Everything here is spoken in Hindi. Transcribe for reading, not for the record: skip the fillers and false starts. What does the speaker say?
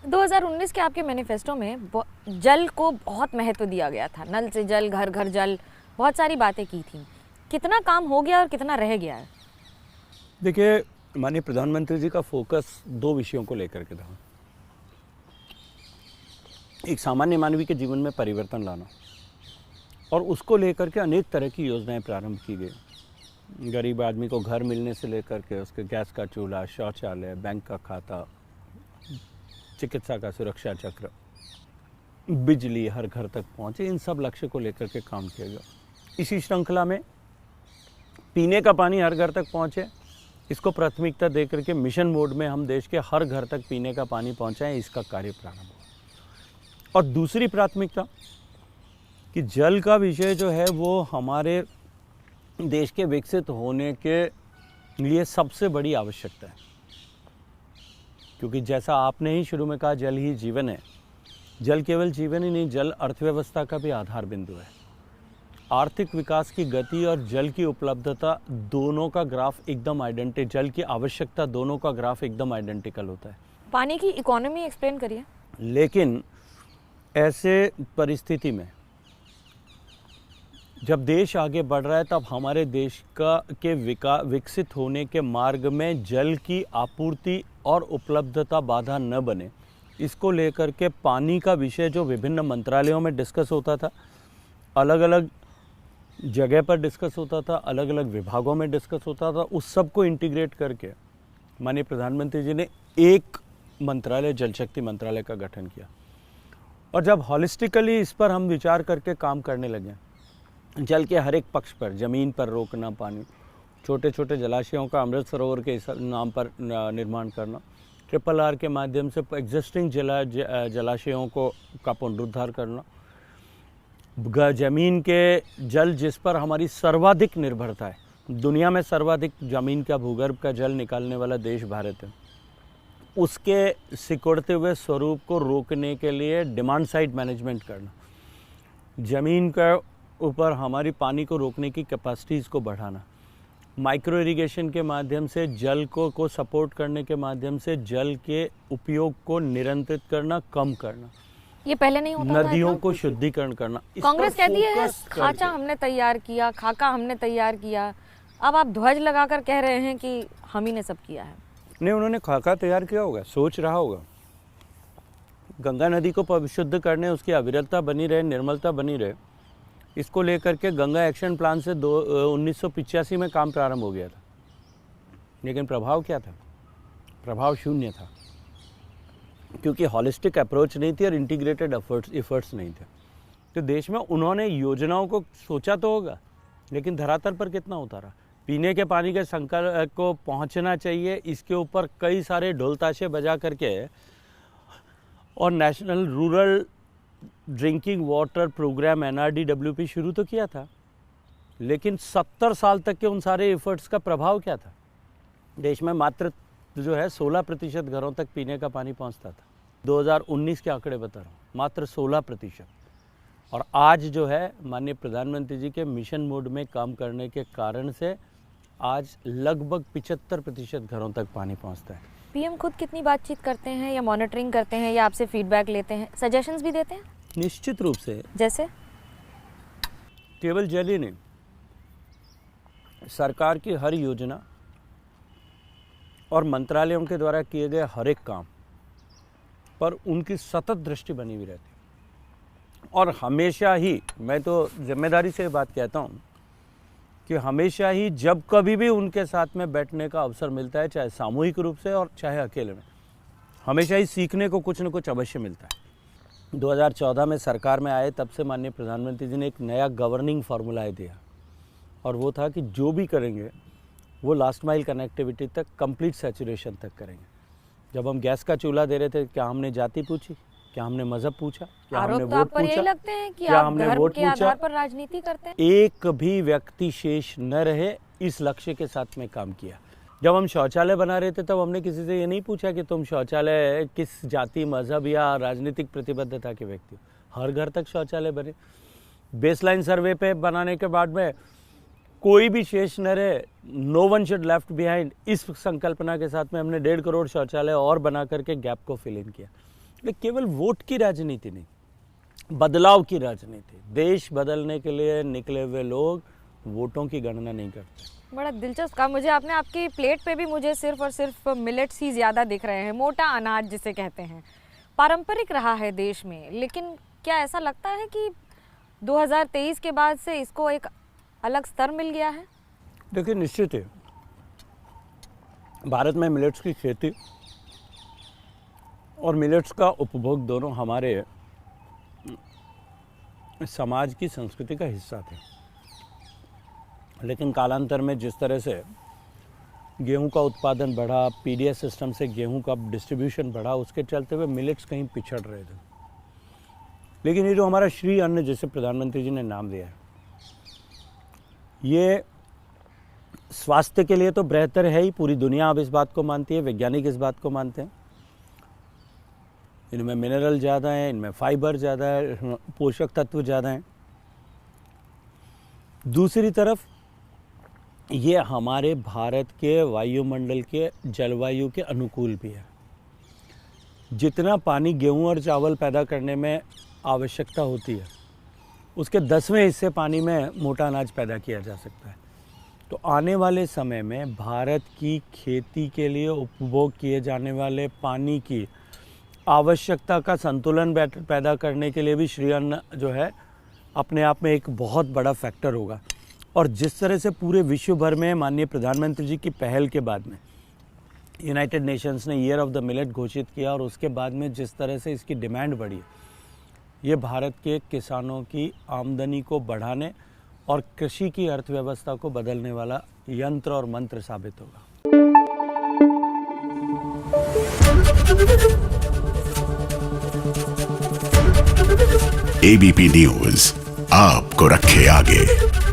2019 के आपके मैनिफेस्टो में जल को बहुत महत्व दिया गया था। नल से जल, घर घर जल, बहुत सारी बातें की थी। कितना काम हो गया और कितना रह गया है? देखिए, माननीय प्रधानमंत्री जी का फोकस दो विषयों को लेकर के था। एक सामान्य मानवी के जीवन में परिवर्तन लाना और उसको लेकर के अनेक तरह की योजनाएं प्रारंभ की गई। गरीब आदमी को घर मिलने से लेकर के उसके गैस का चूल्हा, शौचालय, बैंक का खाता, चिकित्सा का सुरक्षा चक्र, बिजली हर घर तक पहुंचे, इन सब लक्ष्य को लेकर के काम किया गया। इसी श्रृंखला में पीने का पानी हर घर तक पहुंचे, इसको प्राथमिकता देकर के मिशन मोड में हम देश के हर घर तक पीने का पानी पहुंचाएं, इसका कार्य प्रारंभ हुआ। और दूसरी प्राथमिकता कि जल का विषय जो है वो हमारे देश के विकसित होने के लिए सबसे बड़ी आवश्यकता है, क्योंकि जैसा आपने ही शुरू में कहा, जल ही जीवन है। जल केवल जीवन ही नहीं, जल अर्थव्यवस्था का भी आधार बिंदु है। आर्थिक विकास की गति और जल की उपलब्धता दोनों का ग्राफ एकदम आइडेंटिकल, जल की आवश्यकता दोनों का ग्राफ एकदम आइडेंटिकल होता है। पानी की इकोनॉमी एक्सप्लेन करिए। लेकिन ऐसे परिस्थिति में जब देश आगे बढ़ रहा है, तब हमारे देश के विकसित होने के मार्ग में जल की आपूर्ति और उपलब्धता बाधा न बने, इसको लेकर के पानी का विषय जो विभिन्न मंत्रालयों में डिस्कस होता था, अलग अलग जगह पर डिस्कस होता था, अलग अलग विभागों में डिस्कस होता था, उस सब को इंटीग्रेट करके माननीय प्रधानमंत्री जी ने एक मंत्रालय, जल शक्ति मंत्रालय का गठन किया। और जब हॉलिस्टिकली इस पर हम विचार करके काम करने लगे, जल के हर एक पक्ष पर, ज़मीन पर रोकना पानी, छोटे छोटे जलाशयों का अमृत सरोवर के नाम पर निर्माण करना, RRR के माध्यम से एग्जिस्टिंग जलाशयों का पुनरुद्धार करना, ज़मीन के जल जिस पर हमारी सर्वाधिक निर्भरता है, दुनिया में सर्वाधिक ज़मीन का भूगर्भ का जल निकालने वाला देश भारत है, उसके सिकुड़ते हुए स्वरूप को रोकने के लिए डिमांड साइड मैनेजमेंट करना, ज़मीन का ऊपर हमारी पानी को रोकने की कैपेसिटीज़ को बढ़ाना, माइक्रो इरिगेशन के माध्यम से जल को सपोर्ट करने के माध्यम से जल के उपयोग को नियंत्रित करना, कम करना, ये पहले नहीं होता था। नदियों को शुद्धिकरण करना। कांग्रेस कहती है खाचा हमने तैयार किया, खाका हमने तैयार किया। अब आप ध्वज लगाकर कह रहे हैं कि हम ही ने सब किया है। नहीं, उन्होंने खाका तैयार किया होगा, सोच रहा होगा। गंगा नदी को शुद्ध करने, उसकी अविरलता बनी रहे, निर्मलता बनी रहे, इसको लेकर के गंगा एक्शन प्लान से 1985 में काम प्रारंभ हो गया था। लेकिन प्रभाव क्या था? प्रभाव शून्य था, क्योंकि हॉलिस्टिक अप्रोच नहीं थी और इंटीग्रेटेड एफर्ट्स नहीं थे। तो देश में उन्होंने योजनाओं को सोचा तो होगा, लेकिन धरातल पर कितना उतारा? पीने के पानी के संकल्प को पहुंचना चाहिए, इसके ऊपर कई सारे ढोल ताशे बजा करके और national rural drinking water programme NRDWP शुरू तो किया था, लेकिन 70 साल तक के उन सारे एफर्ट्स का प्रभाव क्या था? देश में मात्र जो है 16% घरों तक पीने का पानी पहुंचता था। 2019 के आंकड़े बता रहा हूँ, मात्र 16%। और आज जो है माननीय प्रधानमंत्री जी के मिशन मोड में काम करने के कारण से आज लगभग 75% घरों तक पानी पहुंचता है। पीएम खुद कितनी बातचीत करते हैं या मॉनिटरिंग करते हैं या आपसे फीडबैक लेते हैं, सजेशंस भी देते हैं? निश्चित रूप से। जैसे केवल जल ही नहीं, सरकार की हर योजना और मंत्रालयों के द्वारा किए गए हर एक काम पर उनकी सतत दृष्टि बनी हुई रहती है। और हमेशा ही, मैं तो जिम्मेदारी से बात कहता हूँ कि हमेशा ही जब कभी भी उनके साथ में बैठने का अवसर मिलता है, चाहे सामूहिक रूप से और चाहे अकेले में, हमेशा ही सीखने को कुछ न कुछ अवश्य मिलता है। 2014 में सरकार में आए, तब से माननीय प्रधानमंत्री जी ने एक नया गवर्निंग फार्मूला दिया, और वो था कि जो भी करेंगे वो लास्ट माइल कनेक्टिविटी तक, कंप्लीट सैचुरेशन तक करेंगे। जब हम गैस का चूल्हा दे रहे थे, क्या हमने जाति पूछी? क्या हमने मजहब पूछा? क्या हमने वोट पूछा? यही लगते हैं कि आप धर्म के आधार पर राजनीति करते हैं। एक भी व्यक्ति शेष न रहे, इस लक्ष्य के साथ में काम किया। जब हम शौचालय बना रहे थे, तब हमने किसी से ये नहीं पूछा कि तुम शौचालय किस जाति, मजहब या राजनीतिक प्रतिबद्धता के व्यक्ति हो। हर घर तक शौचालय बने। बेसलाइन सर्वे पे बनाने के बाद में कोई भी शेष न रहे, no one should left behind, इस संकल्पना के साथ में हमने 1.5 करोड़ शौचालय और बना करके गैप को फिल इन किया। ये केवल वोट की राजनीति नहीं, बदलाव की राजनीति। देश बदलने के लिए निकले हुए लोग वोटों की गणना नहीं करते। बड़ा दिलचस्प कहा। मुझे आपने आपकी प्लेट पे भी मुझे सिर्फ और सिर्फ मिलेट्स ही ज़्यादा दिख रहे हैं, मोटा अनाज जिसे कहते हैं। पारंपरिक रहा है देश में, लेकिन क्या ऐसा लगता है कि 2023 के बाद से इसको एक अलग स्तर मिल गया है? देखिए, निश्चित है भारत में मिलेट्स की खेती और मिलेट्स का उपभोग दोनों हमारे समाज की संस्कृति का हिस्सा थे। लेकिन कालांतर में जिस तरह से गेहूं का उत्पादन बढ़ा, पीडीएस सिस्टम से गेहूं का डिस्ट्रीब्यूशन बढ़ा, उसके चलते हुए मिलेट्स कहीं पिछड़ रहे थे। लेकिन ये जो हमारा श्री अन्न, जैसे प्रधानमंत्री जी ने नाम दिया है, ये स्वास्थ्य के लिए तो बेहतर है ही, पूरी दुनिया अब इस बात को मानती है, वैज्ञानिक इस बात को मानते हैं। इनमें मिनरल ज़्यादा है, इनमें फाइबर ज़्यादा है, पोषक तत्व ज़्यादा हैं। दूसरी तरफ ये हमारे भारत के वायुमंडल के जलवायु के अनुकूल भी है। जितना पानी गेहूं और चावल पैदा करने में आवश्यकता होती है, उसके 10वें हिस्से पानी में मोटा अनाज पैदा किया जा सकता है। तो आने वाले समय में भारत की खेती के लिए उपभोग किए जाने वाले पानी की आवश्यकता का संतुलन पैदा करने के लिए भी श्री अन्न जो है अपने आप में एक बहुत बड़ा फैक्टर होगा। और जिस तरह से पूरे विश्व भर में माननीय प्रधानमंत्री जी की पहल के बाद में यूनाइटेड नेशंस ने ईयर ऑफ द मिलेट घोषित किया, और उसके बाद में जिस तरह से इसकी डिमांड बढ़ी, ये भारत के किसानों की आमदनी को बढ़ाने और कृषि की अर्थव्यवस्था को बदलने वाला यंत्र और मंत्र साबित होगा। एबीपी न्यूज़ आपको रखे आगे।